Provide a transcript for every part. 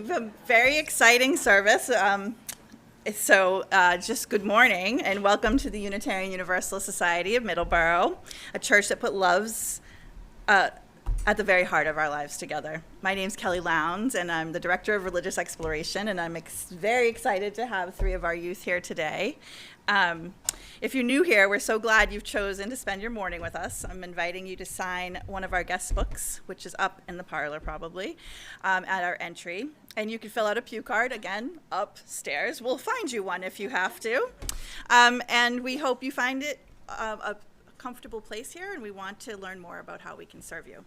We have a very exciting service. Just good morning and welcome to the Unitarian Universalist Society of Middleboro, a church that put loves at the very heart of our lives together. My name's Kelly Lownds, and I'm the Director of Religious Exploration, and I'm very excited to have three of our youth here today. If you're new here, we're so glad you've chosen to spend your morning with us. I'm inviting you to sign one of our guest books, which is up in the parlor probably, at our entry. And you can fill out a pew card, again, upstairs. We'll find you one if you have to. And we hope you find it a comfortable place here, and we want to learn more about how we can serve you.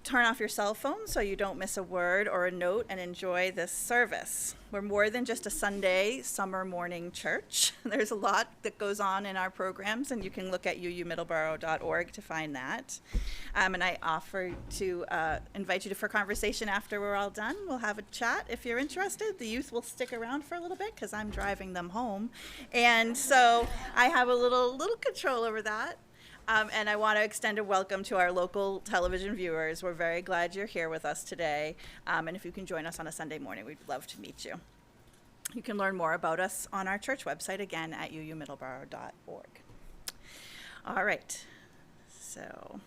Turn off your cell phone so you don't miss a word or a note and enjoy this service. We're more than just a Sunday summer morning church. There's a lot that goes on in our programs, and you can look at UUMiddleboro.org to find that. And I offer to invite you for conversation after we're all done. We'll have a chat if you're interested. The youth will stick around for a little bit because I'm driving them home. And so I have a little control over that. And I want to extend a welcome to our local television viewers. We're very glad you're here with us today. And if you can join us on a Sunday morning, we'd love to meet you. You can learn more about us on our church website, again, at UUMiddleboro.org. All right. So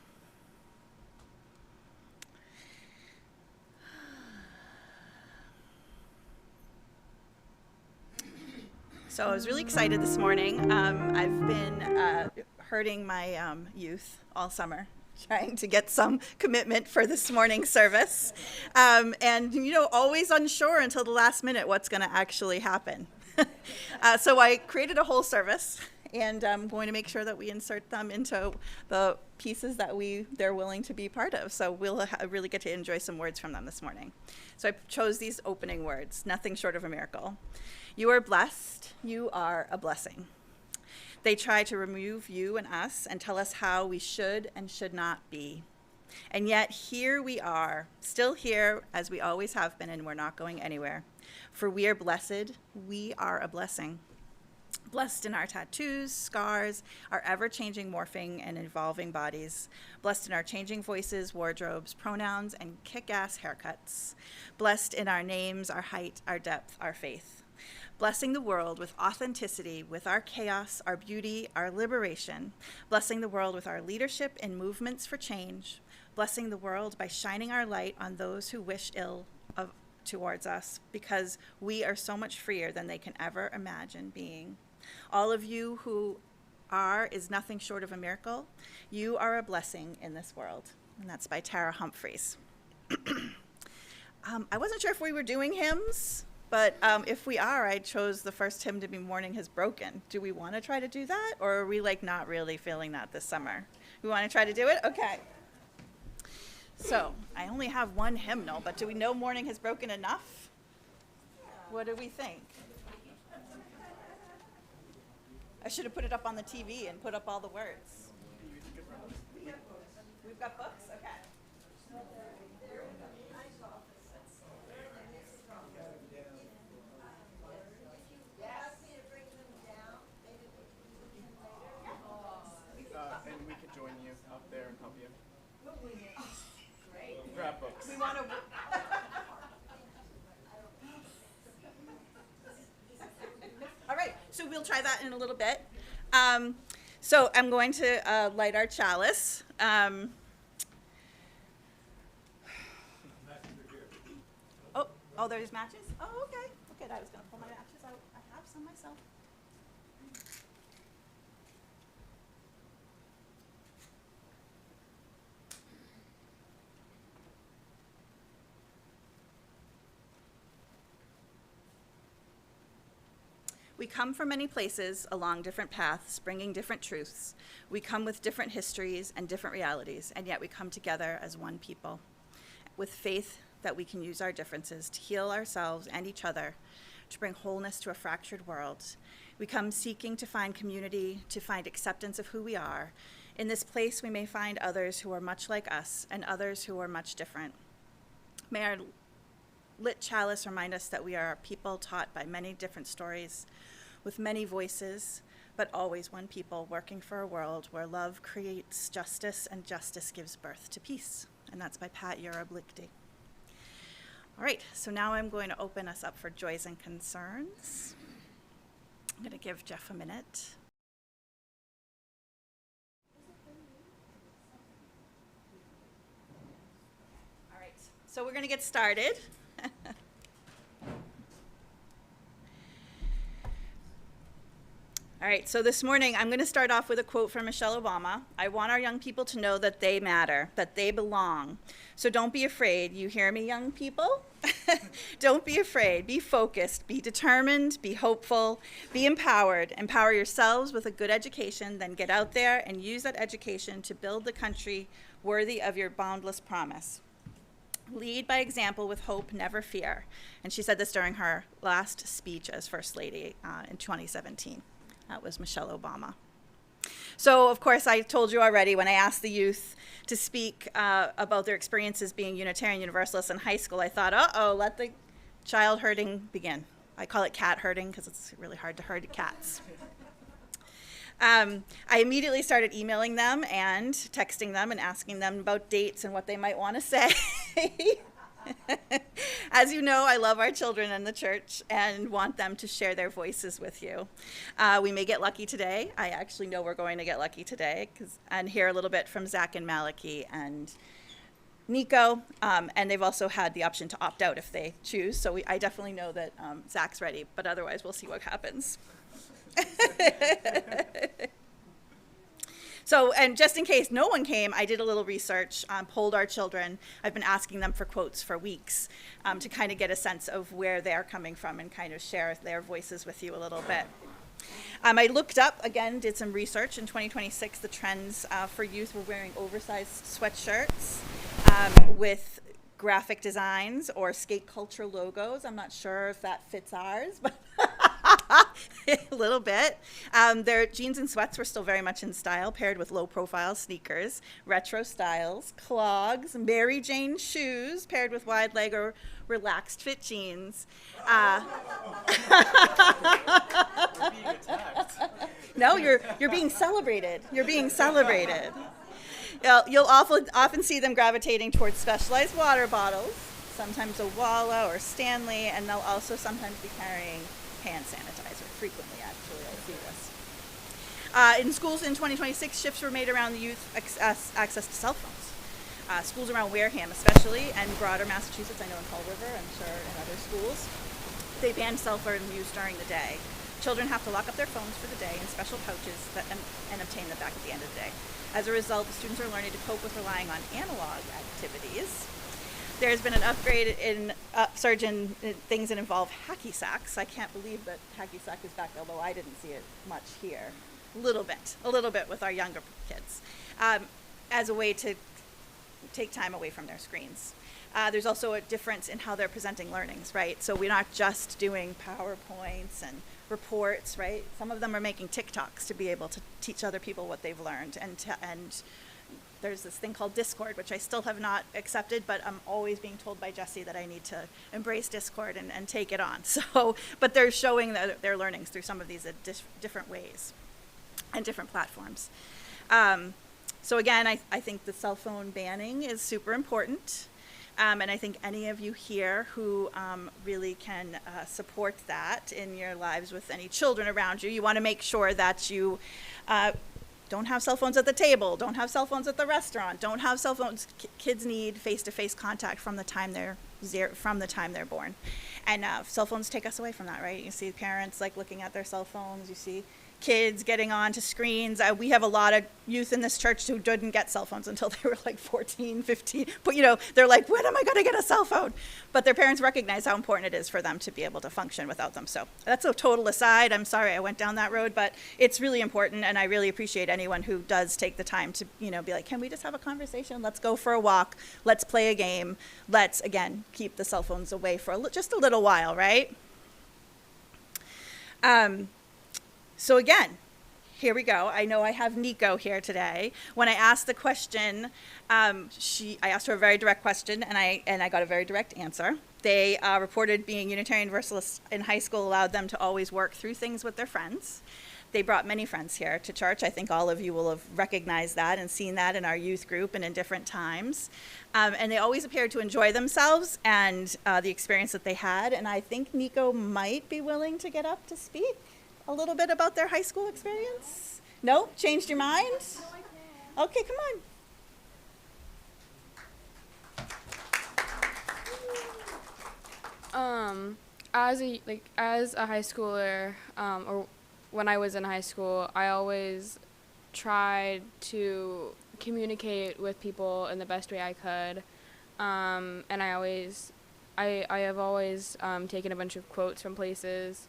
I was really excited this morning. I've been hurting my youth all summer, trying to get some commitment for this morning's service. And, always unsure until the last minute what's going to actually happen. So I created a whole service, and I'm going to make sure that we insert them into the pieces that they're willing to be part of. So we'll really get to enjoy some words from them this morning. So I chose these opening words: nothing short of a miracle. You are blessed. You are a blessing. They try to remove you and us and tell us how we should and should not be. And yet here we are, still here as we always have been, and we're not going anywhere. For we are blessed. We are a blessing. Blessed in our tattoos, scars, our ever-changing, morphing, and evolving bodies. Blessed in our changing voices, wardrobes, pronouns, and kick-ass haircuts. Blessed in our names, our height, our depth, our faith. Blessing the world with authenticity, with our chaos, our beauty, our liberation. Blessing the world with our leadership and movements for change. Blessing the world by shining our light on those who wish ill towards us, because we are so much freer than they can ever imagine being. All of you who is nothing short of a miracle. You are a blessing in this world. And that's by Tara Humphreys. I wasn't sure if we were doing hymns, but if we are, I chose the first hymn to be Morning Has Broken. Do we want to try to do that, or are we not really feeling that this summer? We want to try to do it? Okay. So I only have one hymnal, but do we know Morning Has Broken enough? What do we think? I should have put it up on the TV and put up all the words. We've got books? Okay. And we could join you out there and help you. Great. Grab books. We want to. All right, so we'll try that in a little bit. So I'm going to light our chalice. Oh, there's matches? Oh, okay. Okay, I was going to pull my matches out. I have some myself. We come from many places along different paths, bringing different truths. We come with different histories and different realities, and yet we come together as one people, with faith that we can use our differences to heal ourselves and each other, to bring wholeness to a fractured world. We come seeking to find community, to find acceptance of who we are. In this place, we may find others who are much like us and others who are much different. May our lit chalice remind us that we are a people taught by many different stories, with many voices, but always one people working for a world where love creates justice and justice gives birth to peace. And that's by Pat Yurablichty. All right, so now I'm going to open us up for joys and concerns. I'm going to give Jeff a minute. All right, so we're going to get started. All right, so this morning I'm going to start off with a quote from Michelle Obama. I want our young people to know that they matter, that they belong. So don't be afraid. You hear me, young people? Don't be afraid. Be focused. Be determined. Be hopeful. Be empowered. Empower yourselves with a good education. Then get out there and use that education to build the country worthy of your boundless promise. Lead by example with hope, never fear. And she said this during her last speech as First Lady in 2017. That was Michelle Obama. So, of course, I told you already when I asked the youth to speak about their experiences being Unitarian Universalists in high school, I thought, let the child herding begin. I call it cat herding because it's really hard to herd cats. I immediately started emailing them and texting them and asking them about dates and what they might want to say. As you know, I love our children in the church and want them to share their voices with you. We may get lucky today. I actually know we're going to get lucky today and hear a little bit from Zach and Malachi and Nico. And they've also had the option to opt out if they choose. So I definitely know that Zach's ready, but otherwise we'll see what happens. So, and just in case no one came, I did a little research, polled our children. I've been asking them for quotes for weeks to kind of get a sense of where they're coming from and kind of share their voices with you a little bit. I looked up, again, did some research. In 2026, the trends for youth were wearing oversized sweatshirts with graphic designs or skate culture logos. I'm not sure if that fits ours, but a little bit. Their jeans and sweats were still very much in style, paired with low-profile sneakers, retro styles, clogs, Mary Jane shoes, paired with wide leg or relaxed fit jeans. You're being attacked. No, you're being celebrated. You're being celebrated. You'll often see them gravitating towards specialized water bottles, sometimes a Walla or Stanley, and they'll also sometimes be carrying hand sanitizer. Frequently, actually, I see this. In schools in 2026, shifts were made around the youth access to cell phones. Schools around Wareham especially, and broader Massachusetts, I know in Fall River, I'm sure in other schools, they banned cell phone use during the day. Children have to lock up their phones for the day in special pouches and obtain them back at the end of the day. As a result, the students are learning to cope with relying on analog activities. There's been an upsurge in things that involve hacky sacks. I can't believe that hacky sack is back, although I didn't see it much here. A little bit with our younger kids, as a way to take time away from their screens. There's also a difference in how they're presenting learnings, right? So we're not just doing PowerPoints and reports, right? Some of them are making TikToks to be able to teach other people what they've learned. And there's this thing called Discord, which I still have not accepted, but I'm always being told by Jessie that I need to embrace Discord and take it on. So, but they're showing their learnings through some of these different ways and different platforms. So again, I think the cell phone banning is super important. And I think any of you here who really can support that in your lives with any children around you, you want to make sure that you don't have cell phones at the table, don't have cell phones at the restaurant, don't have cell phones. Kids need face-to-face contact from the time they're born. And cell phones take us away from that, right? You see parents like looking at their cell phones, you see kids getting onto screens. We have a lot of youth in this church who didn't get cell phones until they were like 14, 15. But, they're like, when am I going to get a cell phone? But their parents recognize how important it is for them to be able to function without them. So that's a total aside. I'm sorry I went down that road, but it's really important. And I really appreciate anyone who does take the time to, be like, can we just have a conversation? Let's go for a walk. Let's play a game. Let's, again, keep the cell phones away for just a little while, right? So again, here we go. I know I have Nico here today. When I asked the question, I asked her a very direct question, and I got a very direct answer. They reported being Unitarian Universalists in high school allowed them to always work through things with their friends. they brought many friends here to church. I think all of you will have recognized that and seen that in our youth group and in different times. And they always appeared to enjoy themselves and the experience that they had. And I think Nico might be willing to get up to speak a little bit about their high school experience. No? Changed your mind? Okay, come on. As a high schooler, or when I was in high school, I always tried to communicate with people in the best way I could, and I have always taken a bunch of quotes from places.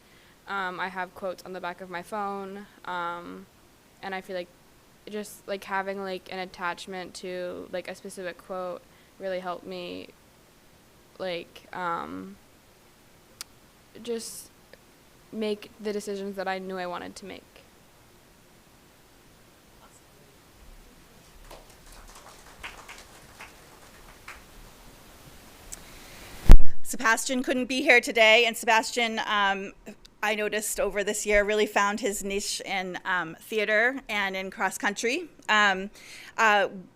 I have quotes on the back of my phone, and I feel like just like having like an attachment to like a specific quote really helped me like just make the decisions that I knew I wanted to make. Sebastian couldn't be here today, and Sebastian, I noticed over this year, really found his niche in theater and in cross country.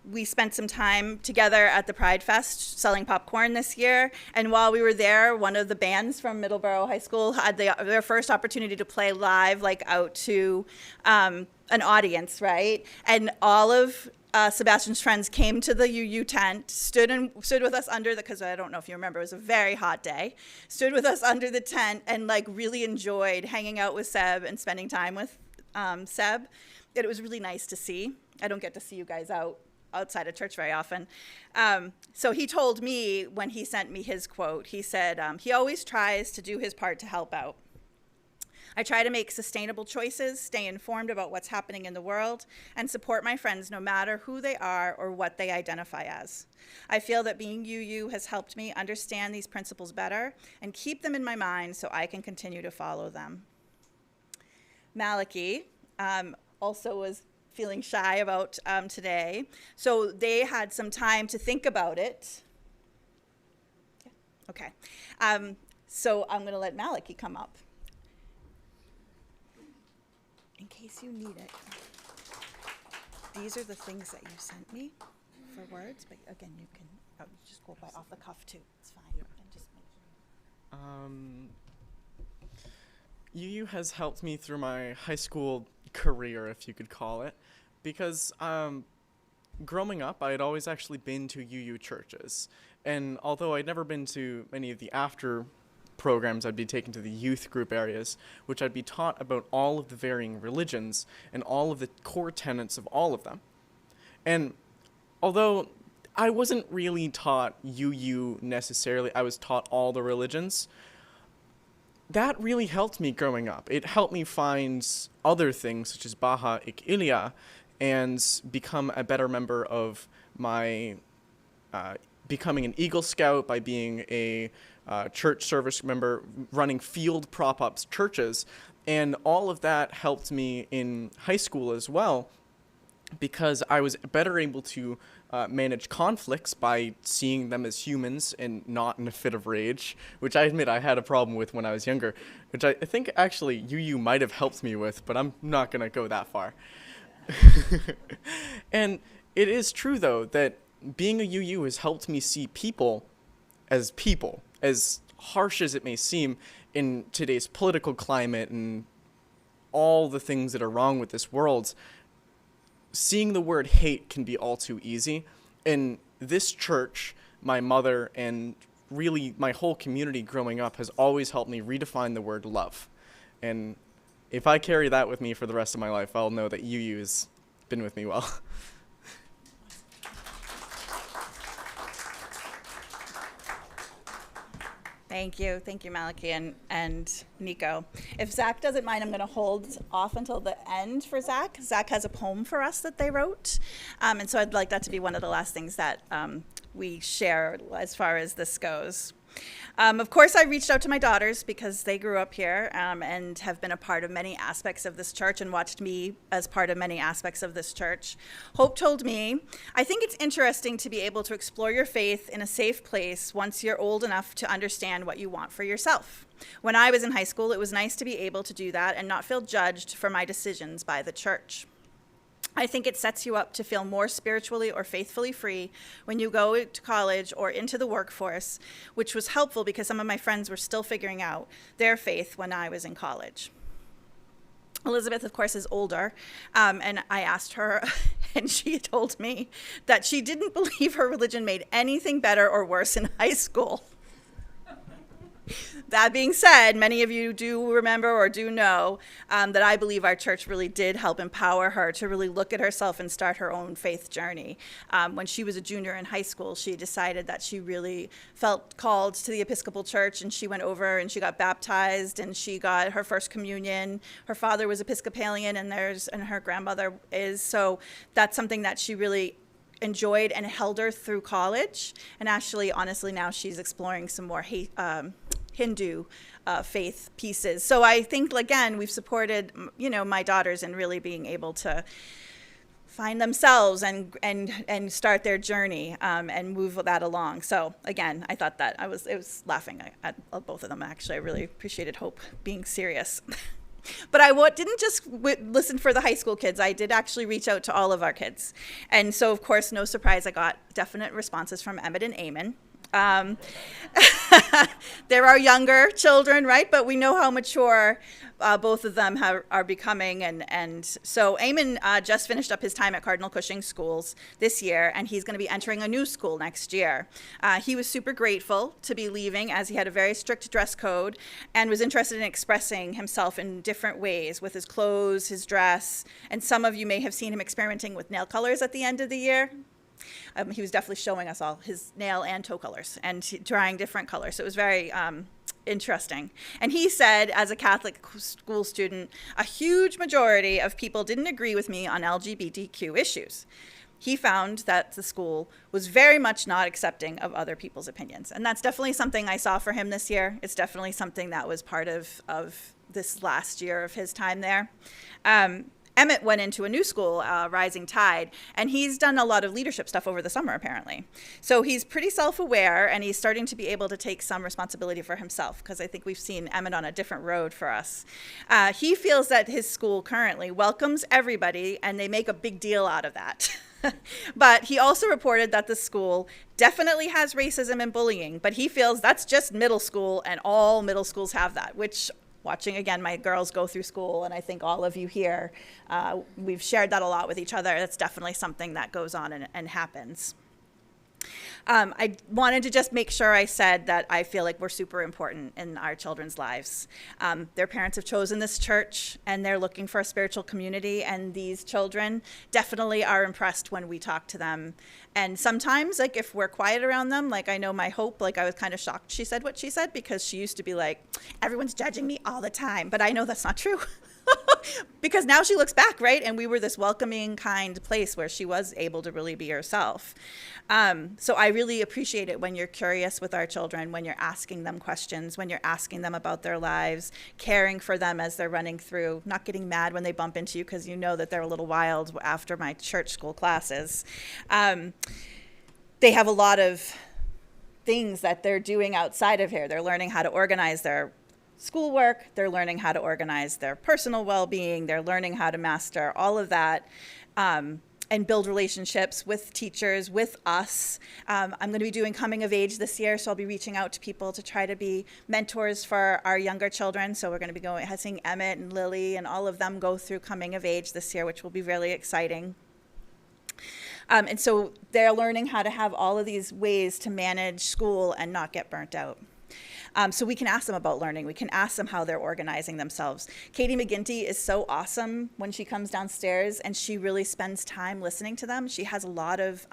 We spent some time together at the Pride Fest selling popcorn this year, and while we were there, one of the bands from Middleboro High School had their first opportunity to play live, like out to an audience, right? And all of Sebastian's friends came to the UU tent, stood with us under because I don't know if you remember, it was a very hot day, stood with us under the tent and like really enjoyed hanging out with Seb and spending time with Seb. It was really nice to see. I don't get to see you guys outside of church very often. So he told me when he sent me his quote, he said, he always tries to do his part to help out. I try to make sustainable choices, stay informed about what's happening in the world, and support my friends no matter who they are or what they identify as. I feel that being UU has helped me understand these principles better and keep them in my mind so I can continue to follow them. Malachi also was feeling shy about today, so they had some time to think about it. Yeah. Okay. So I'm going to let Malachi come up. In case you need it, these are the things that you sent me for words, but again, you can just go by off the cuff too. It's fine. Yep. And just make UU has helped me through my high school career, if you could call it, because growing up, I had always actually been to UU churches, and although I'd never been to many of the after programs, I'd be taken to the youth group areas, which I'd be taught about all of the varying religions and all of the core tenets of all of them. And although I wasn't really taught UU necessarily, I was taught all the religions, that really helped me growing up. It helped me find other things such as Baha Ik Ilya and become a better member of my becoming an Eagle Scout by being a church service member, running field prop-ups churches, and all of that helped me in high school as well because I was better able to manage conflicts by seeing them as humans and not in a fit of rage, which I admit I had a problem with when I was younger, which I think actually UU might have helped me with, but I'm not going to go that far. And it is true, though, that being a UU has helped me see people, as harsh as it may seem in today's political climate and all the things that are wrong with this world. Seeing the word hate can be all too easy. And this church, my mother, and really my whole community growing up has always helped me redefine the word love. And if I carry that with me for the rest of my life, I'll know that UU has been with me well. Thank you, Malachi and Nico. If Zach doesn't mind, I'm going to hold off until the end for Zach. Zach has a poem for us that they wrote, and so I'd like that to be one of the last things that we share as far as this goes. Of course, I reached out to my daughters because they grew up here and have been a part of many aspects of this church and watched me as part of many aspects of this church. Hope told me, I think it's interesting to be able to explore your faith in a safe place once you're old enough to understand what you want for yourself. When I was in high school, it was nice to be able to do that and not feel judged for my decisions by the church. I think it sets you up to feel more spiritually or faithfully free when you go to college or into the workforce, which was helpful because some of my friends were still figuring out their faith when I was in college. Elizabeth, of course, is older, and I asked her, and she told me that she didn't believe her religion made anything better or worse in high school. That being said, many of you do remember or do know that I believe our church really did help empower her to really look at herself and start her own faith journey. When she was a junior in high school, she decided that she really felt called to the Episcopal Church, and she went over and she got baptized and she got her first communion. Her father was Episcopalian and her grandmother is, so that's something that she really enjoyed and held her through college. And actually, honestly, now she's exploring some more Hindu faith pieces. So I think, again, we've supported, my daughters in really being able to find themselves and start their journey and move that along. So again, I thought that it was laughing at both of them. Actually, I really appreciated Hope being serious. But I didn't just listen for the high school kids. I did actually reach out to all of our kids. And so, of course, no surprise, I got definite responses from Emmett and Eamon. There are younger children, right? But we know how mature both of them are becoming. And so Eamon just finished up his time at Cardinal Cushing Schools this year, and he's going to be entering a new school next year. He was super grateful to be leaving, as he had a very strict dress code and was interested in expressing himself in different ways with his clothes, his dress. And some of you may have seen him experimenting with nail colors at the end of the year. He was definitely showing us all his nail and toe colors and trying different colors. So it was very interesting. And he said, as a Catholic school student, a huge majority of people didn't agree with me on LGBTQ issues. He found that the school was very much not accepting of other people's opinions. And that's definitely something I saw for him this year. It's definitely something that was part of this last year of his time there. Emmett went into a new school, Rising Tide, and he's done a lot of leadership stuff over the summer, apparently. So he's pretty self-aware, and he's starting to be able to take some responsibility for himself, because I think we've seen Emmett on a different road for us. He feels that his school currently welcomes everybody, and they make a big deal out of that. But he also reported that the school definitely has racism and bullying, but he feels that's just middle school, and all middle schools have that, which, watching, again, my girls go through school, and I think all of you here, we've shared that a lot with each other. That's definitely something that goes on and happens. I wanted to just make sure I said that I feel like we're super important in our children's lives. Their parents have chosen this church, and they're looking for a spiritual community, and these children definitely are impressed when we talk to them. And sometimes, like, if we're quiet around them, like, I know my Hope, like, I was kind of shocked she said what she said, because she used to be like, everyone's judging me all the time. But I know that's not true. Because now she looks back, right? And we were this welcoming, kind place where she was able to really be herself. So I really appreciate it when you're curious with our children, when you're asking them questions, when you're asking them about their lives, caring for them as they're running through, not getting mad when they bump into you because you know that they're a little wild after my church school classes. They have a lot of things that they're doing outside of here. They're learning how to organize their schoolwork, they're learning how to organize their personal well-being, they're learning how to master all of that, and build relationships with teachers, with us. I'm going to be doing coming of age this year, so I'll be reaching out to people to try to be mentors for our younger children. So we're going to be seeing Emmett and Lily and all of them go through coming of age this year, which will be really exciting. And so they're learning how to have all of these ways to manage school and not get burnt out. So we can ask them about learning. We can ask them how they're organizing themselves. Katie McGinty is so awesome when she comes downstairs, and she really spends time listening to them. She has a lot of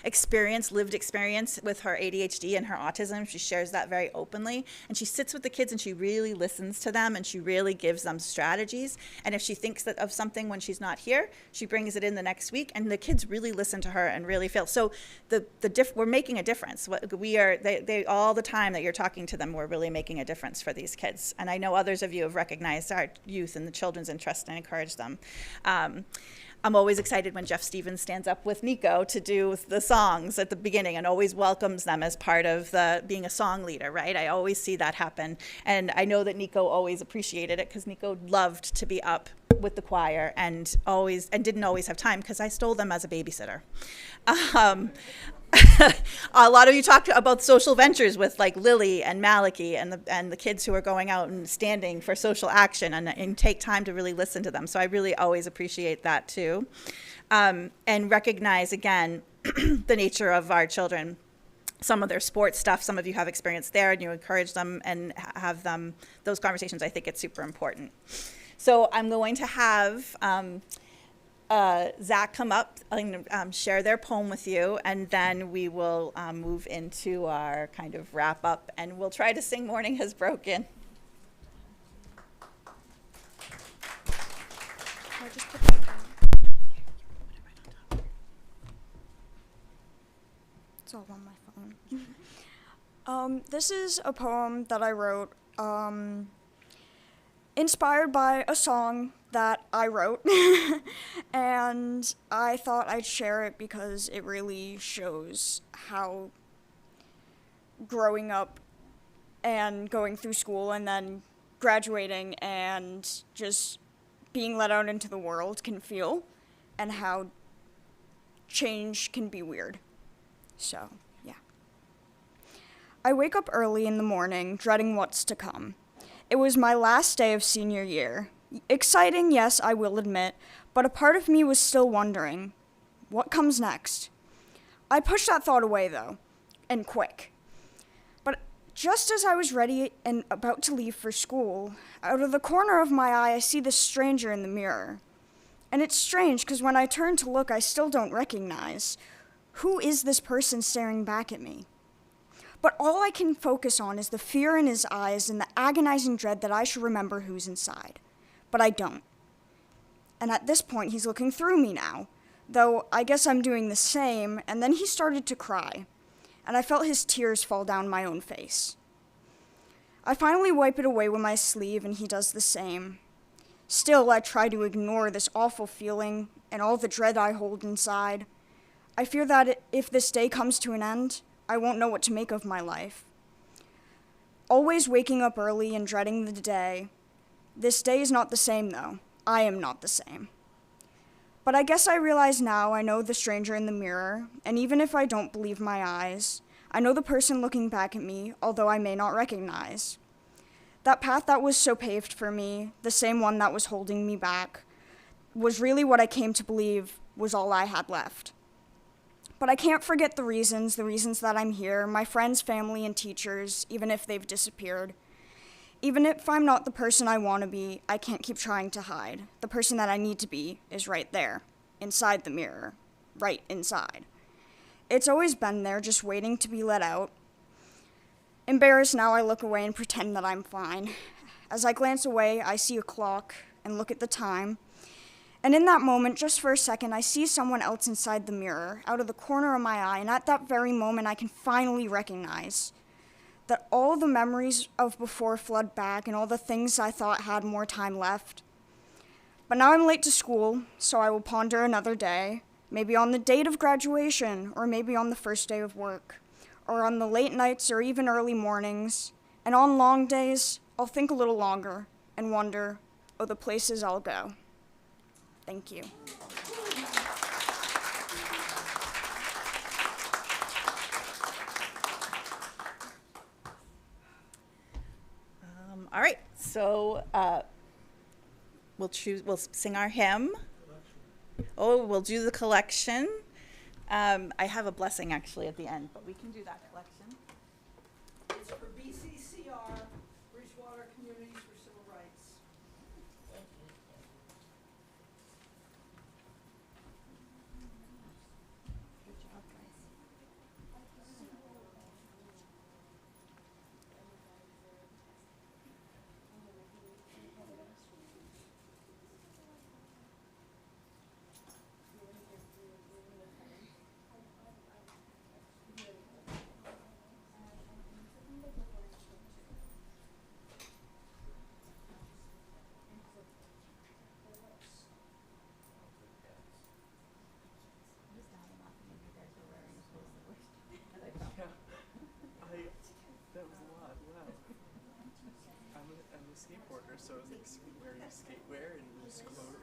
lived experience with her ADHD and her autism. She shares that very openly, and she sits with the kids and she really listens to them, and she really gives them strategies. And if she thinks that of something when she's not here, she brings it in the next week, and the kids really listen to her and really feel. So we're making a difference. They all the time that you're talking to them, we're really making a difference for these kids. And I know others of you have recognized our youth and the children's interest and encouraged them. I'm always excited when Jeff Stevens stands up with Nico to do the songs at the beginning and always welcomes them as part of being a song leader, right? I always see that happen. And I know that Nico always appreciated it because Nico loved to be up with the choir and didn't always have time because I stole them as a babysitter. A lot of you talked about social ventures with like Lily and Malachi and the kids who are going out and standing for social action and take time to really listen to them. So I really always appreciate that too. And recognize again the nature of our children. Some of their sports stuff, some of you have experience there and you encourage them and have them, those conversations. I think it's super important. So I'm going to have Zach come up and share their poem with you, and then we will move into our kind of wrap up, and we'll try to sing Morning Has Broken. It's all on my phone. This is a poem that I wrote inspired by a song that I wrote, and I thought I'd share it because it really shows how growing up and going through school and then graduating and just being let out into the world can feel, and how change can be weird. So, yeah. I wake up early in the morning, dreading what's to come. It was my last day of senior year. Exciting, yes, I will admit, but a part of me was still wondering, what comes next? I pushed that thought away, though, and quick. But just as I was ready and about to leave for school, out of the corner of my eye, I see this stranger in the mirror. And it's strange, because when I turn to look, I still don't recognize. Who is this person staring back at me? But all I can focus on is the fear in his eyes and the agonizing dread that I should remember who's inside. But I don't. And at this point, he's looking through me now, though I guess I'm doing the same, and then he started to cry, and I felt his tears fall down my own face. I finally wipe it away with my sleeve, and he does the same. Still, I try to ignore this awful feeling and all the dread I hold inside. I fear that if this day comes to an end, I won't know what to make of my life. Always waking up early and dreading the day. This day is not the same, though. I am not the same. But I guess I realize now I know the stranger in the mirror, and even if I don't believe my eyes, I know the person looking back at me, although I may not recognize. That path that was so paved for me, the same one that was holding me back, was really what I came to believe was all I had left. But I can't forget the reasons that I'm here, my friends, family, and teachers, even if they've disappeared. Even if I'm not the person I want to be, I can't keep trying to hide. The person that I need to be is right there, inside the mirror, right inside. It's always been there, just waiting to be let out. Embarrassed now, I look away and pretend that I'm fine. As I glance away, I see a clock and look at the time. And in that moment, just for a second, I see someone else inside the mirror, out of the corner of my eye, and at that very moment, I can finally recognize that all the memories of before flood back and all the things I thought had more time left. But now I'm late to school, so I will ponder another day, maybe on the date of graduation, or maybe on the first day of work, or on the late nights or even early mornings. And on long days, I'll think a little longer and wonder, oh, the places I'll go. Thank you. All right, so we'll sing our hymn. Oh, we'll do the collection. I have a blessing actually at the end, but we can do that collection. It's for BCCR, Bridgewater Communities for Civil Rights. Good job, guys. So I was like, sweet, wearing skatewear and loose clothing.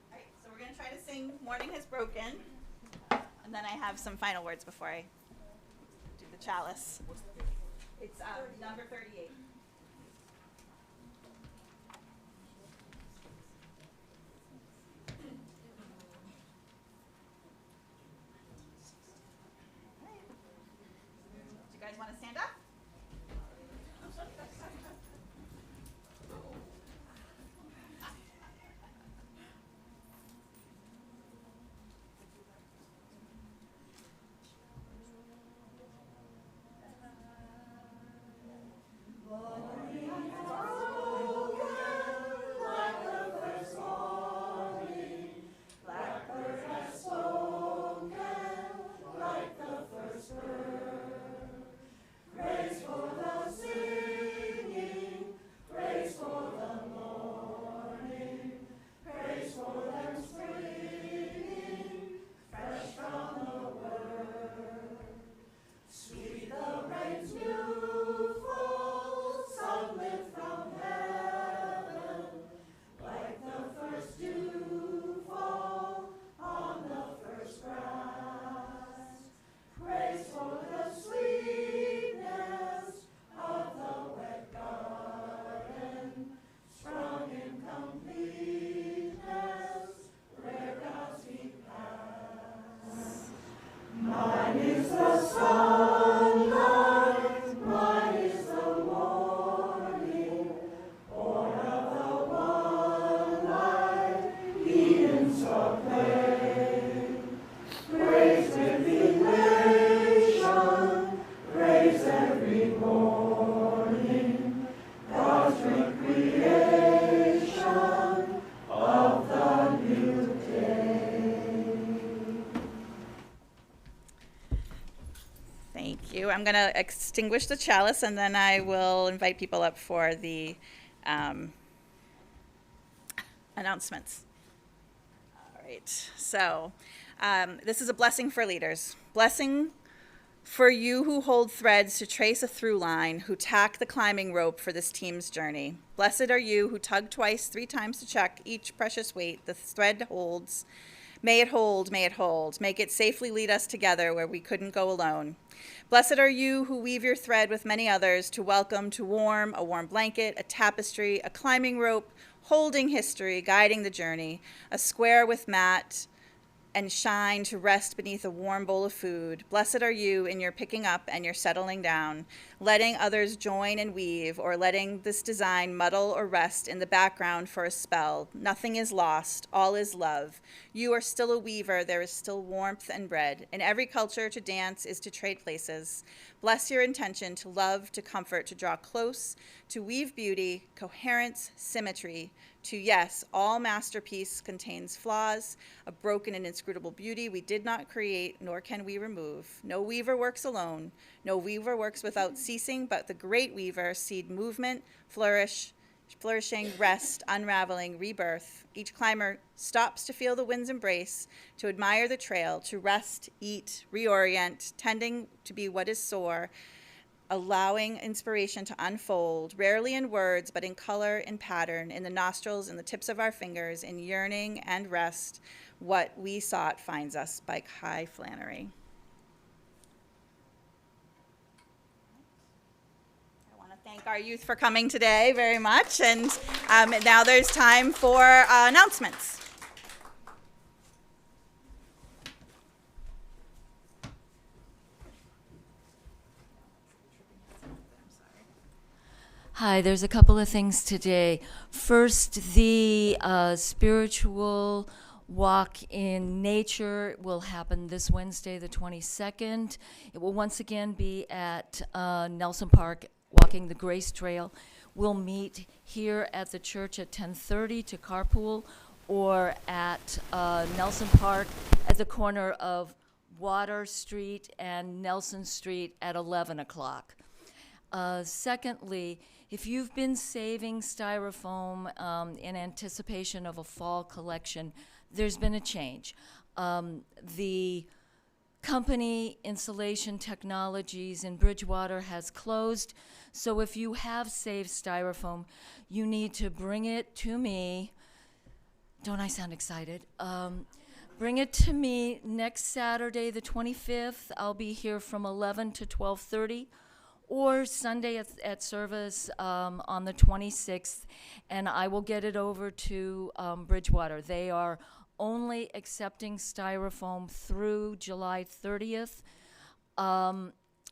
All right, so we're going to try to sing Morning Has Broken. And then I have some final words before I do the chalice. It's number 38. Do you guys want to stand up? Thank you. I'm going to extinguish the chalice, and then I will invite people up for the announcements. All right. So this is a blessing for leaders. Blessing for you who hold threads to trace a through line, who tack the climbing rope for this team's journey. Blessed are you who tug twice, 3 times to check each precious weight the thread holds. May it hold, may it hold. Make it safely lead us together where we couldn't go alone. Blessed are you who weave your thread with many others to welcome, to warm, a warm blanket, a tapestry, a climbing rope, holding history, guiding the journey, a square with mat and shine to rest beneath a warm bowl of food. Blessed are you in your picking up and your settling down, letting others join and weave, or letting this design muddle or rest in the background for a spell. Nothing is lost, all is love. You are still a weaver, there is still warmth and bread. In every culture, to dance is to trade places. Bless your intention to love, to comfort, to draw close, to weave beauty, coherence, symmetry, to yes, all masterpiece contains flaws, a broken and inscrutable beauty we did not create, nor can we remove. No weaver works alone. No weaver works without ceasing, but the great weaver seed movement, flourishing, rest, unraveling, rebirth. Each climber stops to feel the wind's embrace, to admire the trail, to rest, eat, reorient, tending to be what is sore, allowing inspiration to unfold, rarely in words, but in color, in pattern, in the nostrils, in the tips of our fingers, in yearning and rest. What we sought finds us, by Kai Flannery. I want to thank our youth for coming today very much, and now there's time for announcements. Hi, there's a couple of things today. First, the spiritual walk in nature will happen this Wednesday, the 22nd. It will once again be at Nelson Park, walking the Grace Trail. We'll meet here at the church at 10:30 to carpool, or at Nelson Park at the corner of Water Street and Nelson Street at 11 o'clock. Secondly, if you've been saving styrofoam in anticipation of a fall collection, there's been a change. The company, Insulation Technologies in Bridgewater, has closed. So if you have saved styrofoam, you need to bring it to me. Don't I sound excited? Bring it to me next Saturday, the 25th. I'll be here from 11 to 12:30, or Sunday at service on the 26th, and I will get it over to Bridgewater. They are only accepting styrofoam through July 30th.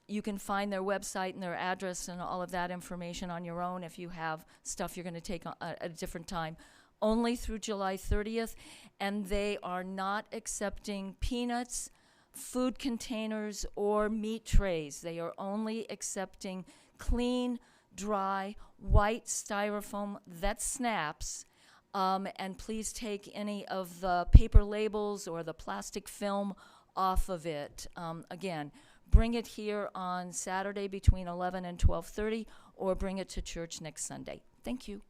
You can find their website and their address and all of that information on your own if you have stuff you're going to take at a different time. Only through July 30th, and they are not accepting peanuts, food containers, or meat trays. They are only accepting clean, dry, white styrofoam that snaps. And please take any of the paper labels or the plastic film off of it. Again, bring it here on Saturday between 11 and 12:30, or bring it to church next Sunday. Thank you.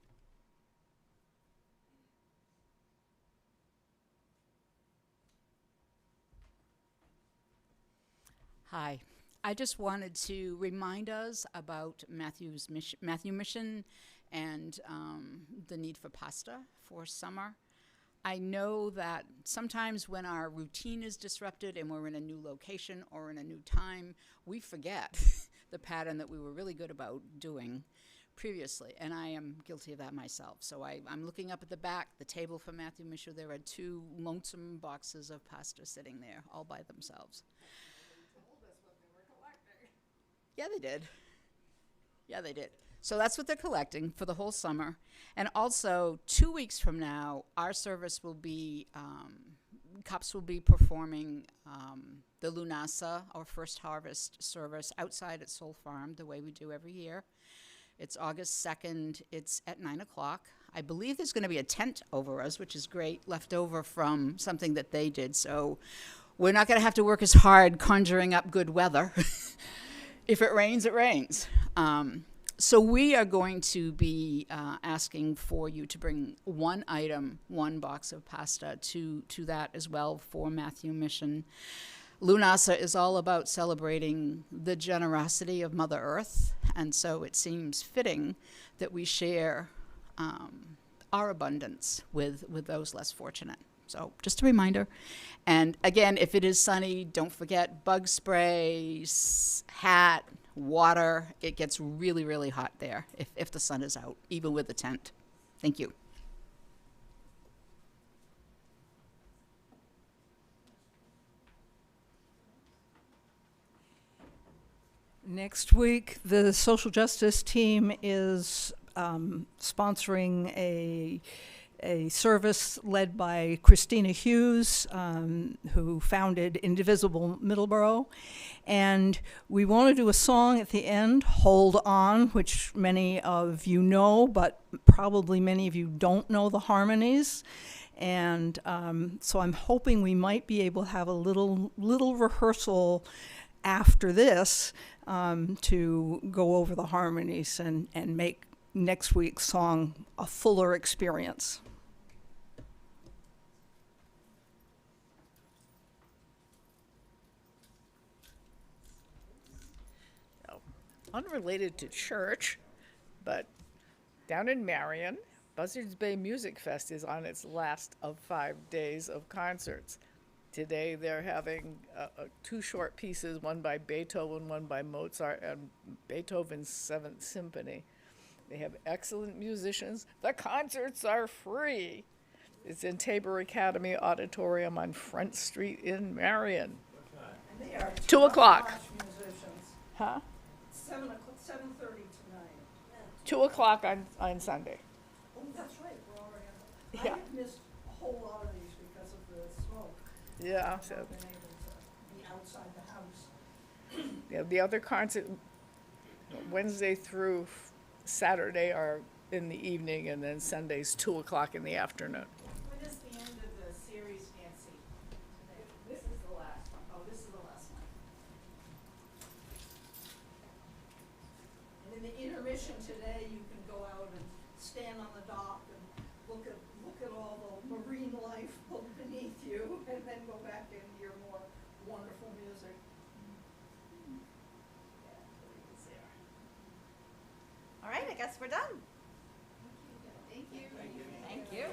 Hi. I just wanted to remind us about Matthew Mission and the need for pasta for summer. I know that sometimes when our routine is disrupted and we're in a new location or in a new time, we forget the pattern that we were really good about doing previously, and I am guilty of that myself. So I'm looking up at the back, the table for Matthew Mission. There are 2 lonesome boxes of pasta sitting there all by themselves. Yeah, they did. Yeah, they did. So that's what they're collecting for the whole summer. And also, 2 weeks from now, our service will be, CUPS will be performing the Lunasa, our first harvest service, outside at Soul Farm, the way we do every year. It's August 2nd. It's at 9 o'clock. I believe there's going to be a tent over us, which is great, left over from something that they did. So we're not going to have to work as hard conjuring up good weather. If it rains, it rains. So we are going to be asking for you to bring 1 item, 1 box of pasta to that as well for Matthew Mission. Lunasa is all about celebrating the generosity of Mother Earth, and so it seems fitting that we share our abundance with those less fortunate. So just a reminder. And again, if it is sunny, don't forget bug spray, hat, water. It gets really, really hot there if the sun is out, even with the tent. Thank you. Next week, the social justice team is sponsoring a service led by Christina Hughes, who founded Indivisible Middleboro. And we want to do a song at the end, Hold On, which many of you know, but probably many of you don't know the harmonies. And so I'm hoping we might be able to have a little rehearsal after this to go over the harmonies and make next week's song a fuller experience. Unrelated to church, but down in Marion, Buzzards Bay Music Fest is on its last of 5 days of concerts. Today they're having 2 short pieces, one by Beethoven, one by Mozart, and Beethoven's 7th Symphony. They have excellent musicians. The concerts are free. It's in Tabor Academy Auditorium on Front Street in Marion. And they are 2 o'clock. musicians. Huh? 7:30 tonight. 2 o'clock on Sunday. Oh, that's right, we're already on. Yeah. I've missed a whole lot of these because of the smoke. Yeah, I've so not been able to be outside the house. yeah, the other concert, Wednesday through Saturday are in the evening, and then Sunday's 2 o'clock in the afternoon. When is the end of the series, Nancy? This is the last one. Oh, this is addition, today you can go out and stand on the dock and look at all the marine life beneath you, and then go back into your more wonderful music. Yeah, there it is there. All right, I guess we're done. Thank you.